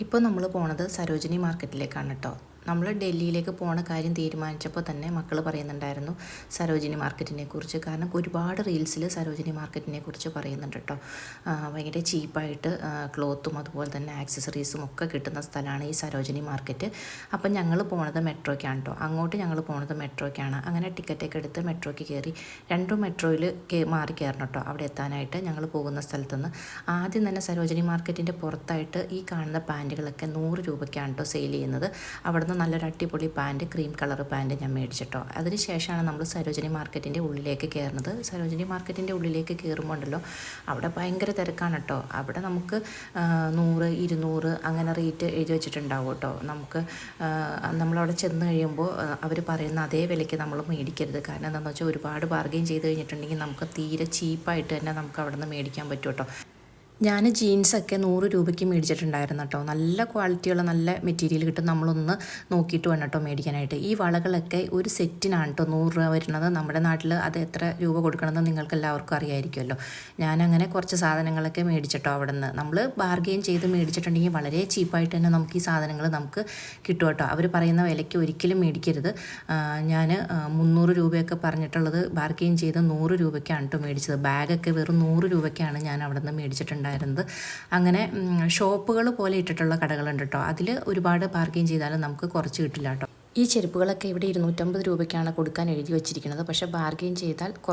ഇപ്പോൾ നമ്മൾ പോണത് സരോജിനി മാർക്കറ്റിലേക്കാണ് കേട്ടോ. നമ്മൾ ഡൽഹിയിലേക്ക് പോണ കാര്യം തീരുമാനിച്ചപ്പോൾ തന്നെ മക്കൾ പറയുന്നുണ്ടായിരുന്നു സരോജിനി മാർക്കറ്റിനെ കുറിച്ച്. കാരണം ഒരുപാട് റീൽസിൽ സരോജിനി മാർക്കറ്റിനെ കുറിച്ച് പറയുന്നുണ്ട് കേട്ടോ. ഭയങ്കര ചീപ്പായിട്ട് ക്ലോത്തും അതുപോലെ തന്നെ ആക്സസറീസും ഒക്കെ കിട്ടുന്ന സ്ഥലമാണ് ഈ സരോജിനി മാർക്കറ്റ്. അപ്പം ഞങ്ങൾ പോണത് മെട്രോയ്ക്കാണ് കേട്ടോ. അങ്ങോട്ട് ഞങ്ങൾ പോണത് മെട്രോയ്ക്കാണ്. അങ്ങനെ ടിക്കറ്റൊക്കെ എടുത്ത് മെട്രോയ്ക്ക് കയറി. രണ്ടും മെട്രോയിൽ മാറി കയറണം കേട്ടോ അവിടെ എത്താനായിട്ട്. ഞങ്ങൾ പോകുന്ന സ്ഥലത്തുനിന്ന് ആദ്യം തന്നെ സരോജിനി മാർക്കറ്റിൻ്റെ പുറത്തായിട്ട് ഈ കാണുന്ന പാൻറ്റുകളൊക്കെ 100 രൂപയ്ക്കാണ് കേട്ടോ സെയിൽ ചെയ്യുന്നത്. അവിടുന്ന് നല്ലൊരു അടിപൊളി പാൻറ്റ്, ക്രീം കളർ പാൻറ്റ് ഞാൻ മേടിച്ചിട്ടോ. അതിന് ശേഷമാണ് നമ്മൾ സരോജിനി മാർക്കറ്റിൻ്റെ ഉള്ളിലേക്ക് കയറുന്നത്. സരോജിനി മാർക്കറ്റിൻ്റെ ഉള്ളിലേക്ക് കയറുമ്പോൾ ഉണ്ടല്ലോ അവിടെ ഭയങ്കര തിരക്കാണ് കേട്ടോ. അവിടെ നമുക്ക് 100, 200 അങ്ങനെ റേറ്റ് എഴുതി വെച്ചിട്ടുണ്ടാവും കേട്ടോ. നമുക്ക് നമ്മളവിടെ ചെന്ന് കഴിയുമ്പോൾ അവർ പറയുന്ന അതേ വിലയ്ക്ക് നമ്മൾ മേടിക്കരുത്. കാരണം എന്താണെന്ന് വെച്ചാൽ ഒരുപാട് ബാർഗെയിൻ ചെയ്ത് കഴിഞ്ഞിട്ടുണ്ടെങ്കിൽ നമുക്ക് തീരെ ചീപ്പായിട്ട് തന്നെ നമുക്ക് അവിടെ നിന്ന് മേടിക്കാൻ പറ്റും കേട്ടോ. ഞാൻ ജീൻസൊക്കെ 100 രൂപയ്ക്ക് മേടിച്ചിട്ടുണ്ടായിരുന്നു കേട്ടോ. നല്ല ക്വാളിറ്റിയുള്ള നല്ല മെറ്റീരിയൽ കിട്ടും. നമ്മളൊന്ന് നോക്കിയിട്ട് വേണം കേട്ടോ മേടിക്കാനായിട്ട്. ഈ വളകളൊക്കെ ഒരു സെറ്റിനാണ് കേട്ടോ 100 രൂപ വരുന്നത്. നമ്മുടെ നാട്ടിൽ അത് എത്ര രൂപ കൊടുക്കണമെന്ന് നിങ്ങൾക്ക് എല്ലാവർക്കും അറിയായിരിക്കുമല്ലോ. ഞാനങ്ങനെ കുറച്ച് സാധനങ്ങളൊക്കെ മേടിച്ചിട്ടോ അവിടെ നിന്ന്. നമ്മൾ ബാർഗെയിൻ ചെയ്ത് മേടിച്ചിട്ടുണ്ടെങ്കിൽ വളരെ ചീപ്പായിട്ട് തന്നെ നമുക്ക് ഈ സാധനങ്ങൾ നമുക്ക് കിട്ടും കേട്ടോ. അവർ പറയുന്ന വിലയ്ക്ക് ഒരിക്കലും മേടിക്കരുത്. ഞാൻ 300 രൂപയൊക്കെ പറഞ്ഞിട്ടുള്ളത് ബാർഗെയിൻ ചെയ്ത് 100 രൂപയ്ക്കാണ് കേട്ടോ മേടിച്ചത്. ബാഗൊക്കെ വെറും 100 രൂപയ്ക്കാണ് ഞാൻ അവിടെ നിന്ന് മേടിച്ചിട്ടുണ്ടായിരുന്നത്. അങ്ങനെ ഷോപ്പുകൾ പോലെ ഇട്ടിട്ടുള്ള കടകളുണ്ട് കേട്ടോ. അതിൽ ഒരുപാട് ബാർഗെയിൻ ചെയ്താലും നമുക്ക് കുറച്ച് കിട്ടില്ല കേട്ടോ. ഈ ചെരുപ്പുകളൊക്കെ ഇവിടെ 250 രൂപയ്ക്കാണ് കൊടുക്കാൻ എഴുതി വെച്ചിരിക്കുന്നത്. പക്ഷേ ബാർഗെയിൻ ചെയ്താൽ